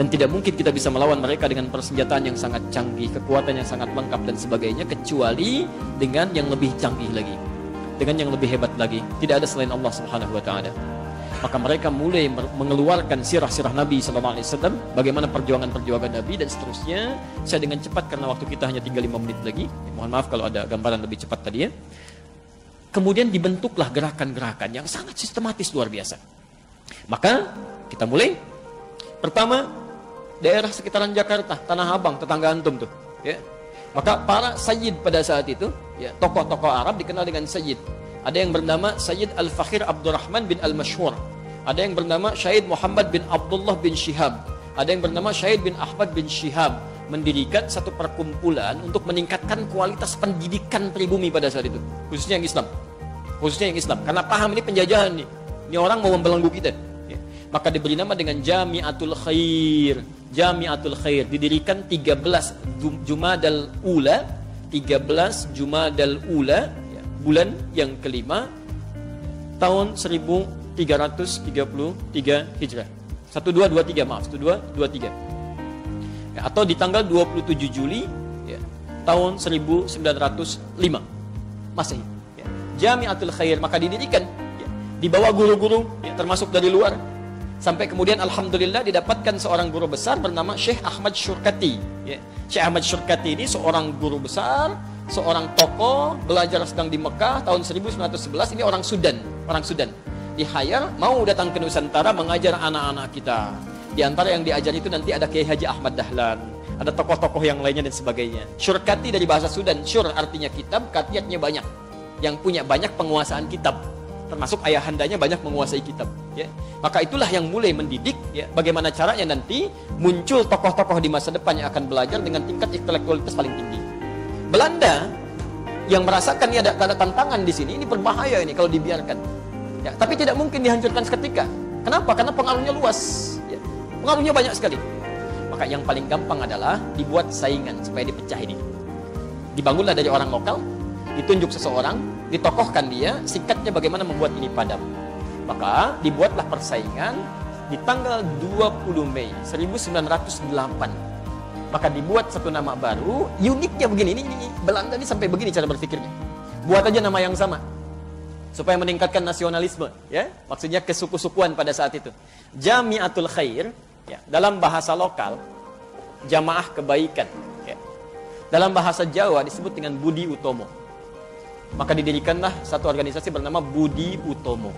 Dan tidak mungkin kita bisa melawan mereka dengan persenjataan yang sangat canggih, kekuatan yang sangat lengkap dan sebagainya, kecuali dengan yang lebih canggih lagi, dengan yang lebih hebat lagi. Tidak ada selain Allah Subhanahu wa Ta'ala. Maka mereka mulai mengeluarkan sirah-sirah Nabi SAW, bagaimana perjuangan-perjuangan Nabi dan seterusnya. Saya dengan cepat karena waktu kita hanya tinggal 5 menit lagi. Mohon maaf kalau ada gambaran lebih cepat tadi ya. Kemudian dibentuklah gerakan-gerakan yang sangat sistematis luar biasa. Maka kita mulai. Pertama, daerah sekitaran Jakarta, Tanah Abang, tetangga antum tuh, ya. Maka para sayyid pada saat itu, ya, tokoh-tokoh Arab dikenal dengan sayyid. Ada yang bernama Sayyid Al-Fakhir Abdurrahman bin Al-Mashhur. Ada yang bernama Syahid Muhammad bin Abdullah bin Shihab. Ada yang bernama Syahid bin Ahmad bin Shihab. Mendirikan satu perkumpulan untuk meningkatkan kualitas pendidikan pribumi pada saat itu. Khususnya yang Islam. Khususnya yang Islam. Karena paham ini penjajahan nih. Ini orang mau membelenggu kita. Ya. Maka diberi nama dengan Jami'atul Khair. Jami'atul Khair. Didirikan 13 Jumadal Ula. 13 Jumadal Ula. Bulan yang kelima tahun 1333 Hijrah. 1223 maaf, 1223. Ya, atau di tanggal 27 Juli ya, tahun 1905 Masehi. Ya. Jami'atul Khair maka didirikan ya, di bawah guru-guru ya, termasuk dari luar. Sampai kemudian alhamdulillah didapatkan seorang guru besar bernama Syekh Ahmad Syurkati. Ya. Syekh Ahmad Syurkati ini seorang guru besar, seorang tokoh, belajar sedang di Mekah tahun 1911. Ini orang Sudan, di-hire mau datang ke Nusantara mengajar anak-anak kita. Di antara yang diajar itu nanti ada Kiai Haji Ahmad Dahlan, ada tokoh-tokoh yang lainnya dan sebagainya. Syurkati dari bahasa Sudan, syur artinya kitab, katiatnya banyak, yang punya banyak penguasaan kitab, termasuk ayahandanya banyak menguasai kitab. Ya. Maka itulah yang mulai mendidik ya, bagaimana caranya nanti muncul tokoh-tokoh di masa depan yang akan belajar dengan tingkat intelektualitas paling tinggi. Belanda yang merasakan ini ada tantangan di sini, ini berbahaya ini kalau dibiarkan. Ya, tapi tidak mungkin dihancurkan seketika. Kenapa? Karena pengaruhnya luas. Ya, pengaruhnya banyak sekali. Maka yang paling gampang adalah dibuat saingan supaya dipecah ini. Dibangunlah dari orang lokal, ditunjuk seseorang, ditokohkan dia, sikatnya bagaimana membuat ini padam. Maka dibuatlah persaingan di tanggal 20 Mei 1908. Maka dibuat satu nama baru. Uniknya begini, ini Belanda ini sampai begini cara berpikirnya. Buat aja nama yang sama supaya meningkatkan nasionalisme, ya. Maksudnya kesuku-sukuan pada saat itu. Jami'atul Khair, ya, dalam bahasa lokal jamaah kebaikan. Ya. Dalam bahasa Jawa disebut dengan Budi Utomo. Maka didirikanlah satu organisasi bernama Budi Utomo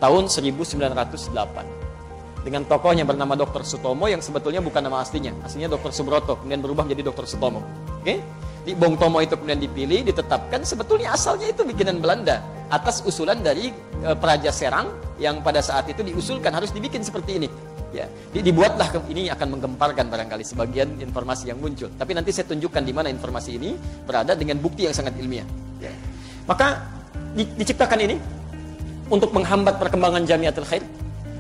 tahun 1908 dengan tokohnya bernama Dr. Sutomo yang sebetulnya bukan nama aslinya Dr. Subroto, kemudian berubah menjadi Dr. Sutomo. Oke? Di Bung Tomo itu kemudian dipilih, ditetapkan, sebetulnya asalnya itu bikinan Belanda atas usulan dari Praja Serang yang pada saat itu diusulkan harus dibikin seperti ini. Ya, dibuatlah ini akan menggemparkan barangkali sebagian informasi yang muncul. Tapi nanti saya tunjukkan di mana informasi ini berada dengan bukti yang sangat ilmiah. Ya. Maka diciptakan ini untuk menghambat perkembangan Jamiatul Khair,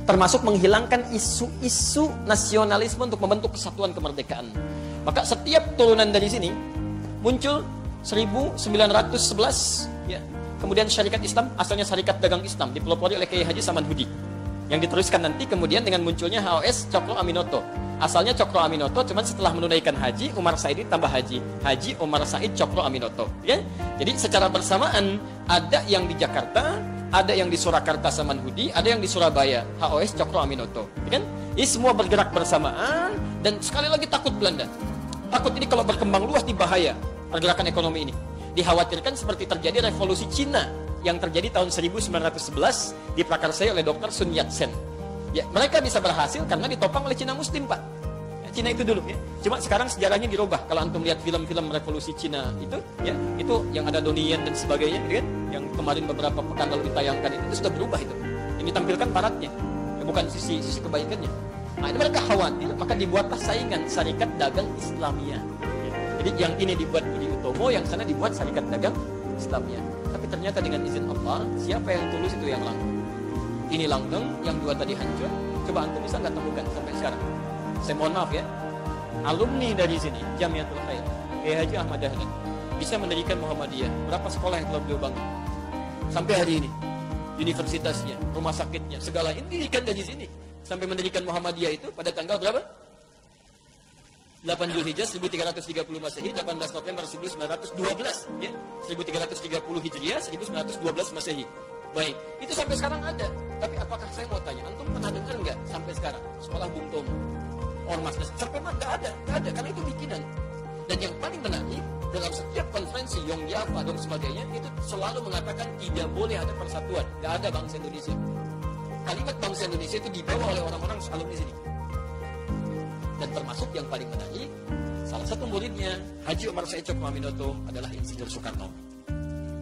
termasuk menghilangkan isu-isu nasionalisme untuk membentuk kesatuan kemerdekaan. Maka setiap turunan dari sini muncul 1911 ya. Kemudian syarikat Islam, asalnya Syarikat Dagang Islam, dipelopori oleh Kiai Haji Saman Hudi. Yang diteruskan nanti kemudian dengan munculnya HOS Cokro Aminoto. Asalnya Cokro Aminoto, cuman setelah menunaikan haji, Umar Said tambah haji. Haji Umar Said Cokro Aminoto. Ya? Jadi secara bersamaan ada yang di Jakarta, ada yang di Surakarta Saman Hudi, ada yang di Surabaya HOS Cokro Aminoto. Ya kan? Ini semua bergerak bersamaan dan sekali lagi takut Belanda. Takut ini kalau berkembang luas di bahaya pergerakan ekonomi ini. Dikhawatirkan seperti terjadi revolusi Cina yang terjadi tahun 1911 diprakarsai oleh Dr. Sun Yat-sen. Ya, mereka bisa berhasil karena ditopang oleh Cina Muslim, Pak. Ya, Cina itu dulu ya. Cuma sekarang sejarahnya dirubah. Kalau antum lihat film-film revolusi Cina itu, ya, itu yang ada Donnie Yen dan sebagainya, gitu kan? Yang kemarin beberapa pekan lalu ditayangkan itu sudah berubah itu. Yang ditampilkan baratnya, ya, bukan sisi kebaikannya. Nah, ini mereka khawatir, maka dibuatlah saingan Syarikat Dagang Islamiyah. Jadi yang ini dibuat Budi Utomo, yang sana dibuat Syarikat Dagang Islamiyah. Tapi ternyata dengan izin Allah, siapa yang tulus itu yang langgeng. Ini langgeng, yang dua tadi hancur. Coba antum bisa nggak temukan sampai sekarang. Saya mohon maaf ya, alumni dari sini, Jamiatul Khair, Kiai Haji Ahmad Dahlan, bisa mendirikan Muhammadiyah. Berapa sekolah yang telah beliau bangun? Sampai hari ini, universitasnya, rumah sakitnya, segala ini didirikan dari sini. Sampai mendirikan Muhammadiyah itu pada tanggal berapa? 8 Zulhijjah 1330 Masehi, 18 November 1912, ya. 1330 Hijriah, 1912 Masehi. Baik, itu sampai sekarang ada. Tapi apakah saya mau tanya, antum pernah dengar nggak sampai sekarang sekolah Bung Tomo, Ormas, sampai mana? Nggak ada, karena itu bikinan. Dan yang paling menarik, dalam setiap konferensi Yong Java dan sebagainya, itu selalu mengatakan tidak boleh ada persatuan, nggak ada bangsa Indonesia. Kalimat bangsa Indonesia itu dibawa oleh orang-orang alumni di sini. Dan termasuk yang paling menarik, salah satu muridnya Haji Umar Said Cokro Aminoto adalah Insinyur Soekarno.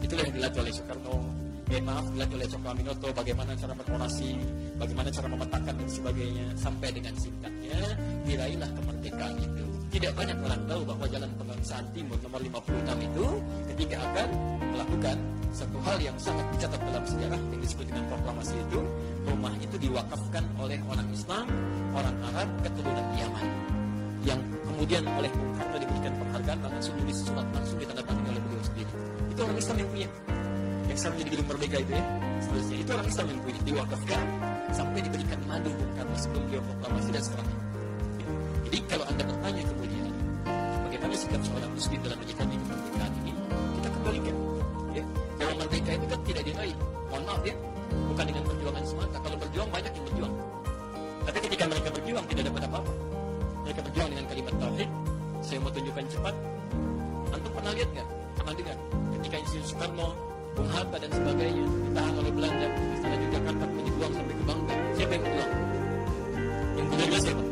Itulah yang dilatih oleh Soekarno. Dilatih oleh Cokro Aminoto bagaimana cara berorasi, bagaimana cara memetakan dan sebagainya, sampai dengan singkatnya diraihlah kemerdekaan itu. Tidak banyak orang tahu bahwa Jalan Kebangsaan Timur nomor 56 itu ketika akan melakukan satu hal yang sangat dicatat dalam sejarah yang disebut dengan proklamasi itu, rumah itu diwakafkan oleh orang Islam, orang Arab, keturunan Yaman, yang kemudian oleh Bung Karno diberikan penghargaan, langsung tulis surat langsung ditandatangani oleh beliau sendiri. Itu orang Islam yang punya, yang sekarang jadi Gedung Merdeka itu ya, seterusnya itu orang Islam yang punya, diwakafkan sampai diberikan madu Bung Karno sebelum beliau proklamasi dan seterusnya. Jadi kalau anda bertanya kemudian bagaimana sikap seorang muslim dalam menyikapi kemerdekaan ini, kita kembalikan. Ya, kalau merdeka itu kan tidak diraih, mohon maaf ya, bukan dengan perjuangan semata. Kalau berjuang banyak yang berjuang, tapi ketika mereka berjuang tidak dapat apa-apa. Mereka berjuang dengan kalimat tauhid. Saya mau tunjukkan cepat. Antum pernah lihat nggak? Pernah dengar? Ketika Insinyur Soekarno, Bung Hatta dan sebagainya ditahan oleh Belanda, Istana Yogyakarta dibuang sampai ke Bangka. Siapa yang pulang? Yang punya siapa?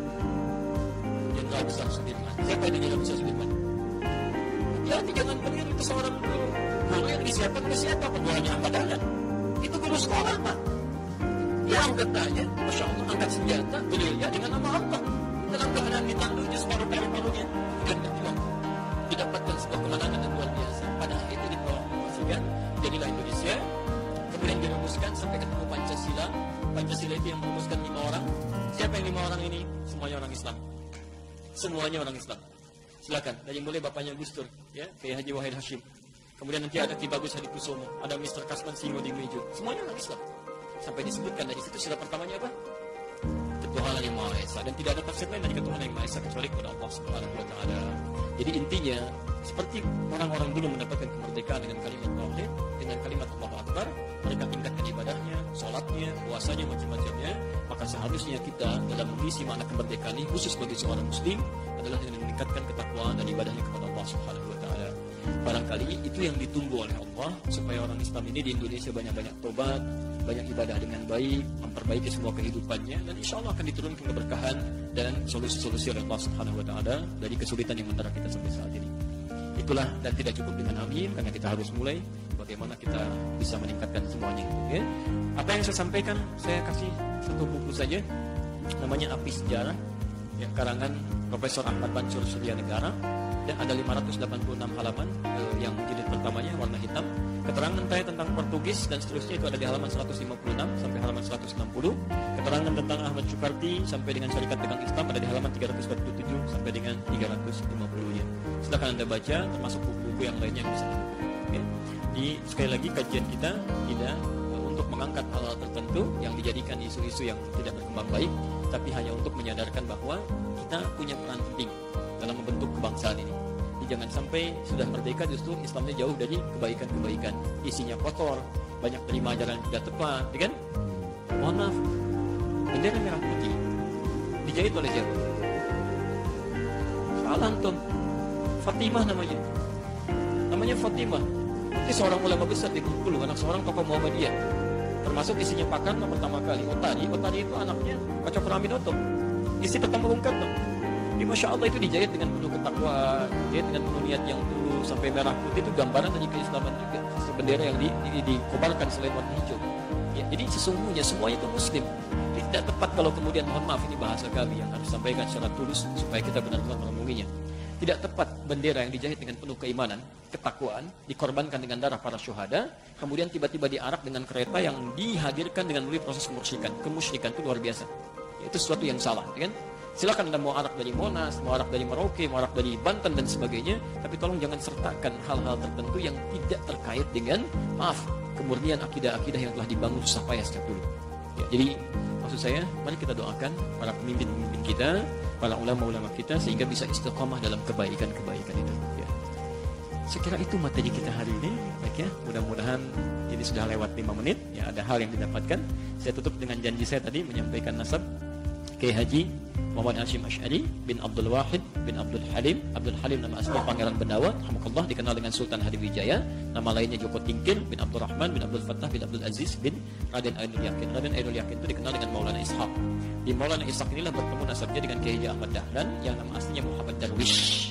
Jenderal Besar Sudirman. Siapa yang Jenderal Besar Sudirman? Hati-hati jangan meniru itu seorang guru. Guru yang disiapkan oleh siapa? Pegawainya Ahmad Dahlan. Itu guru sekolah, Pak. Dia angkat tanya, Masya Allah, angkat senjata, beliau dengan nama Allah. Dalam keadaan ditanduknya separuh paru-parunya. Dan berjuang. Didapatkan sebuah kemenangan yang luar biasa. Pada akhirnya diproklamasikan, jadilah Indonesia. Kemudian dirumuskan sampai ketemu Pancasila. Pancasila itu yang merumuskan 5 orang. Siapa yang 5 orang ini? Semuanya orang Islam. Semuanya orang Islam. Silakan, dari mulai bapaknya Gus Dur, ya, Kiai Haji Wahid Hashim. Kemudian nanti ada Ki Bagus Hadikusumo, ada Mr. Kasman Singo di Mejo. Semuanya orang Islam. Sampai disebutkan dari situ sudah pertamanya apa? Ketuhanan yang Maha Esa, dan tidak ada tafsir lain dari ketuhanan yang Maha Esa kecuali kepada Allah Subhanahu wa taala. Jadi intinya seperti orang-orang dulu mendapatkan kemerdekaan dengan kalimat tauhid, dengan kalimat Allahu Akbar, mereka tingkatkan ibadahnya, sholatnya, puasanya, macam-macamnya, maka seharusnya kita dalam mengisi makna kemerdekaan ini khusus bagi seorang muslim adalah dengan meningkatkan ketakwaan dan ibadahnya kepada Allah Subhanahu wa taala. Barangkali itu yang ditunggu oleh Allah supaya orang Islam ini di Indonesia banyak-banyak tobat, banyak ibadah dengan baik, memperbaiki semua kehidupannya, dan insya Allah akan diturunkan keberkahan dan solusi-solusi oleh Allah Subhanahu wa taala dari kesulitan yang menimpa kita sampai saat ini. Itulah, dan tidak cukup dengan amin, karena kita harus mulai bagaimana kita bisa meningkatkan semuanya. Ya. Apa yang saya sampaikan, saya kasih satu buku saja, namanya Api Sejarah, yang karangan Profesor Ahmad Mansur Surya Negara, dan ada 586 halaman, yang jilid pertamanya warna hitam. Keterangan saya tentang Portugis dan seterusnya itu ada di halaman 156 sampai halaman 160. Keterangan tentang Ahmad Sukarti sampai dengan Syarikat Dagang Islam ada di halaman 347 sampai dengan 350-nya. Silakan Anda baca, termasuk buku-buku yang lainnya yang bisa dibuka. Di sekali lagi kajian kita tidak untuk mengangkat hal-hal tertentu yang dijadikan isu-isu yang tidak berkembang baik, tapi hanya untuk menyadarkan bahwa kita punya peran penting dalam membentuk kebangsaan ini. Jangan sampai sudah merdeka justru Islamnya jauh dari kebaikan-kebaikan, isinya kotor, banyak terima ajaran yang tidak tepat, ya kan? Mohon maaf, bendera merah putih dijahit oleh siapa? Salah antum. Fatimah namanya Fatimah. Itu seorang ulama besar di Bengkulu, anak seorang tokoh Muhammadiyah, termasuk isinya pakan pertama kali Otari itu anaknya Kacok Raminoto, isi pertama Bung Karno. Masya Allah itu dijahit dengan penuh ketakwaan, dijahit dengan penuh niat yang tulus, sampai merah putih itu gambaran dari keislaman juga, bendera yang dikobarkan selain warna hijau. Ya, jadi sesungguhnya semuanya itu muslim. Jadi tidak tepat kalau kemudian, mohon maaf ini bahasa kami yang harus sampaikan secara tulus supaya kita benar-benar menemuinya. Tidak tepat bendera yang dijahit dengan penuh keimanan, ketakwaan, dikorbankan dengan darah para syuhada, kemudian tiba-tiba diarak dengan kereta yang dihadirkan dengan melalui proses kemusyrikan. Kemusyrikan itu luar biasa. Ya, itu sesuatu yang salah, kan? Silakan Anda mau arak dari Monas, mau arak dari Merauke, mau arak dari Banten dan sebagainya, tapi tolong jangan sertakan hal-hal tertentu yang tidak terkait dengan, maaf, kemurnian akidah-akidah yang telah dibangun susah payah sejak dulu. Ya, jadi maksud saya, mari kita doakan para pemimpin-pemimpin kita, para ulama-ulama kita, sehingga bisa istiqamah dalam kebaikan-kebaikan itu. Ya. Saya kira itu materi kita hari ini. Baik ya, mudah-mudahan ini sudah lewat 5 menit. Ya, ada hal yang didapatkan. Saya tutup dengan janji saya tadi menyampaikan nasab Kiai Haji Muhammad Hashim Asy'ari bin Abdul Wahid bin Abdul Halim. Abdul Halim nama asli Pangeran Bendawa, rahmatullah, dikenal dengan Sultan Hadiwijaya. Nama lainnya Joko Tingkir bin Abdul Rahman bin Abdul Fattah bin Abdul Aziz bin Raden Ainul Yakin. Raden Ainul Yakin itu dikenal dengan Maulana Ishaq. Di Maulana Ishaq inilah bertemu nasabnya dengan Kiai Haji Ahmad Dahlan yang nama aslinya Muhammad Darwish.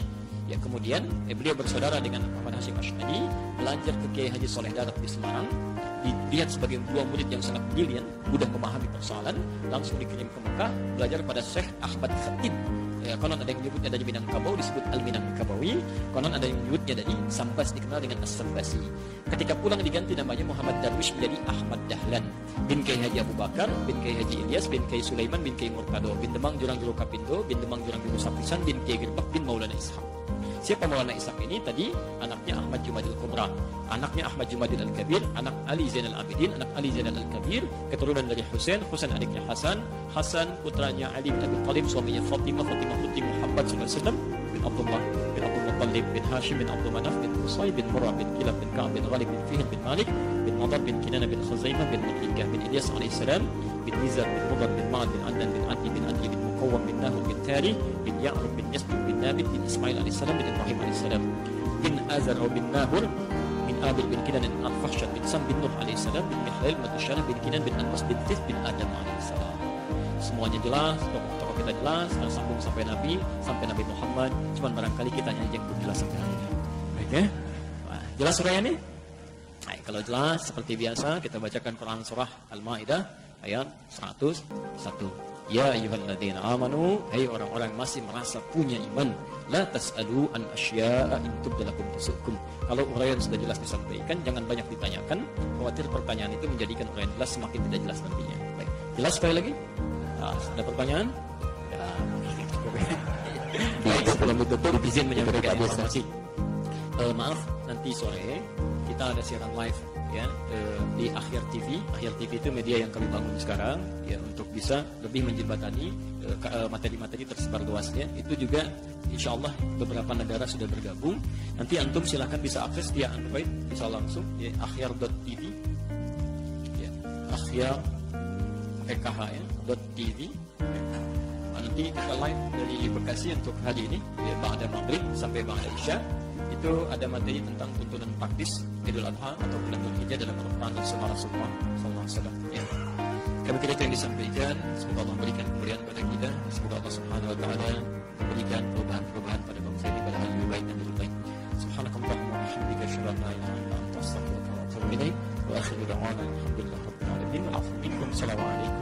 Ya, kemudian beliau bersaudara dengan Muhammad Hashim Asy'ari, belajar ke Kiai Haji Soleh Darat di Semarang, dilihat sebagai dua murid yang sangat brilian, mudah memahami persoalan, langsung dikirim ke Mekah belajar pada Syekh Ahmad Khatib. Ya, konon ada yang menyebutnya dari Minangkabau disebut Al-Minangkabawi, konon ada yang menyebutnya dari Sambas dikenal dengan As-Sambasi. Ketika pulang diganti namanya Muhammad Darwish menjadi Ahmad Dahlan bin Kiai Haji Abu Bakar bin Kiai Haji Ilyas bin Kiai Sulaiman bin Kiai Murtado bin Demang Jurang Juru Kapindo bin Demang Jurang Juru Sapisan bin Kiai Gerbak bin Maulana Ishaq. Siapa Maulana Ishaq ini? Tadi anaknya Ahmad Jumadil Kubra, anaknya Ahmad Jumadil Al-Kabir, anak Ali Zainal Abidin, anak Ali Zainal Al-Kabir, keturunan dari Husain, Husain adiknya Hasan, Hasan putranya Ali bin Abi Thalib, suaminya Fatimah, Fatimah putri Muhammad SAW, bin Abdullah, bin Abdul Muttalib, bin Hashim, bin Abdul Manaf, bin Qusay, bin Murrah, bin Kilab, bin Ka'ab, bin Ghalib, bin Fihl, bin Malik, bin Nadar, bin Kinana, bin Khuzaimah, bin Mutlikah, bin Ilyas alaihissalam, bin Nizar, bin Mudar, bin Ma'ad, bin Adnan, bin Adi, bin Adi, bin Muqawwam, bin Nahur, bin Tari, bin Ya'rub, bin Yasbib, bin Nabit, bin Ismail alaihissalam, bin Ibrahim alaihissalam, bin Azar, bin Nahur, bin Abil, bin Kinan, bin Al-Fahsyad, bin Sam, bin Nuh alaihissalam, bin Mihlail, bin Matusyalah, bin Kinan, bin Anwas, bin Tis, bin Adam alaihissalam. Semuanya jelas, tokoh-tokoh kita jelas, harus sambung sampai Nabi Muhammad. Cuman barangkali kita hanya yang belum jelas sampai hari ini. Baik ya? Nah, jelas surahnya ini? Nah, kalau jelas seperti biasa kita bacakan Quran surah Al-Maidah ayat 101. Ya ayyuhalladzina amanu, hai orang-orang masih merasa punya iman, la tas'alu an asya'a in tubdalakum tasukum. Kalau uraian sudah jelas disampaikan, jangan banyak ditanyakan, khawatir pertanyaan itu menjadikan uraian jelas semakin tidak jelas nantinya. Baik, jelas sekali lagi? Nah, ada pertanyaan? Ya, baik, sebelum ditutup izin menyampaikan informasi. Maaf, nanti sore kita ada siaran live ya di Akhir TV. Akhir TV itu media yang kami bangun sekarang ya untuk bisa lebih menjembatani materi-materi tersebar luasnya. Itu juga insya Allah beberapa negara sudah bergabung. Nanti antum silakan bisa akses via Android, bisa langsung ya akhir.tv. akhyar.pkh.tv. Nanti kita live dari Bekasi untuk hari ini, ba'da maghrib sampai ba'da isya. Itu ada materi tentang tuntunan praktis Idul Adha atau bulan Dzulhijjah dalam Al-Quran dan Sunnah Rasulullah SAW. Ya. Kami kira itu yang disampaikan. Semoga Allah memberikan kemuliaan pada kita. Semoga Allah Subhanahu Wa Taala memberikan perubahan-perubahan pada bangsa ini pada hal yang lebih baik dan lebih baik. Subhanakallahumma wa bihamdika asyhadu an la ilaha illa anta astaghfiruka wa atubu ilaik. Wa akhiru da'wana alhamdulillahi rabbil alamin. Wa afu minkum. Assalamualaikum.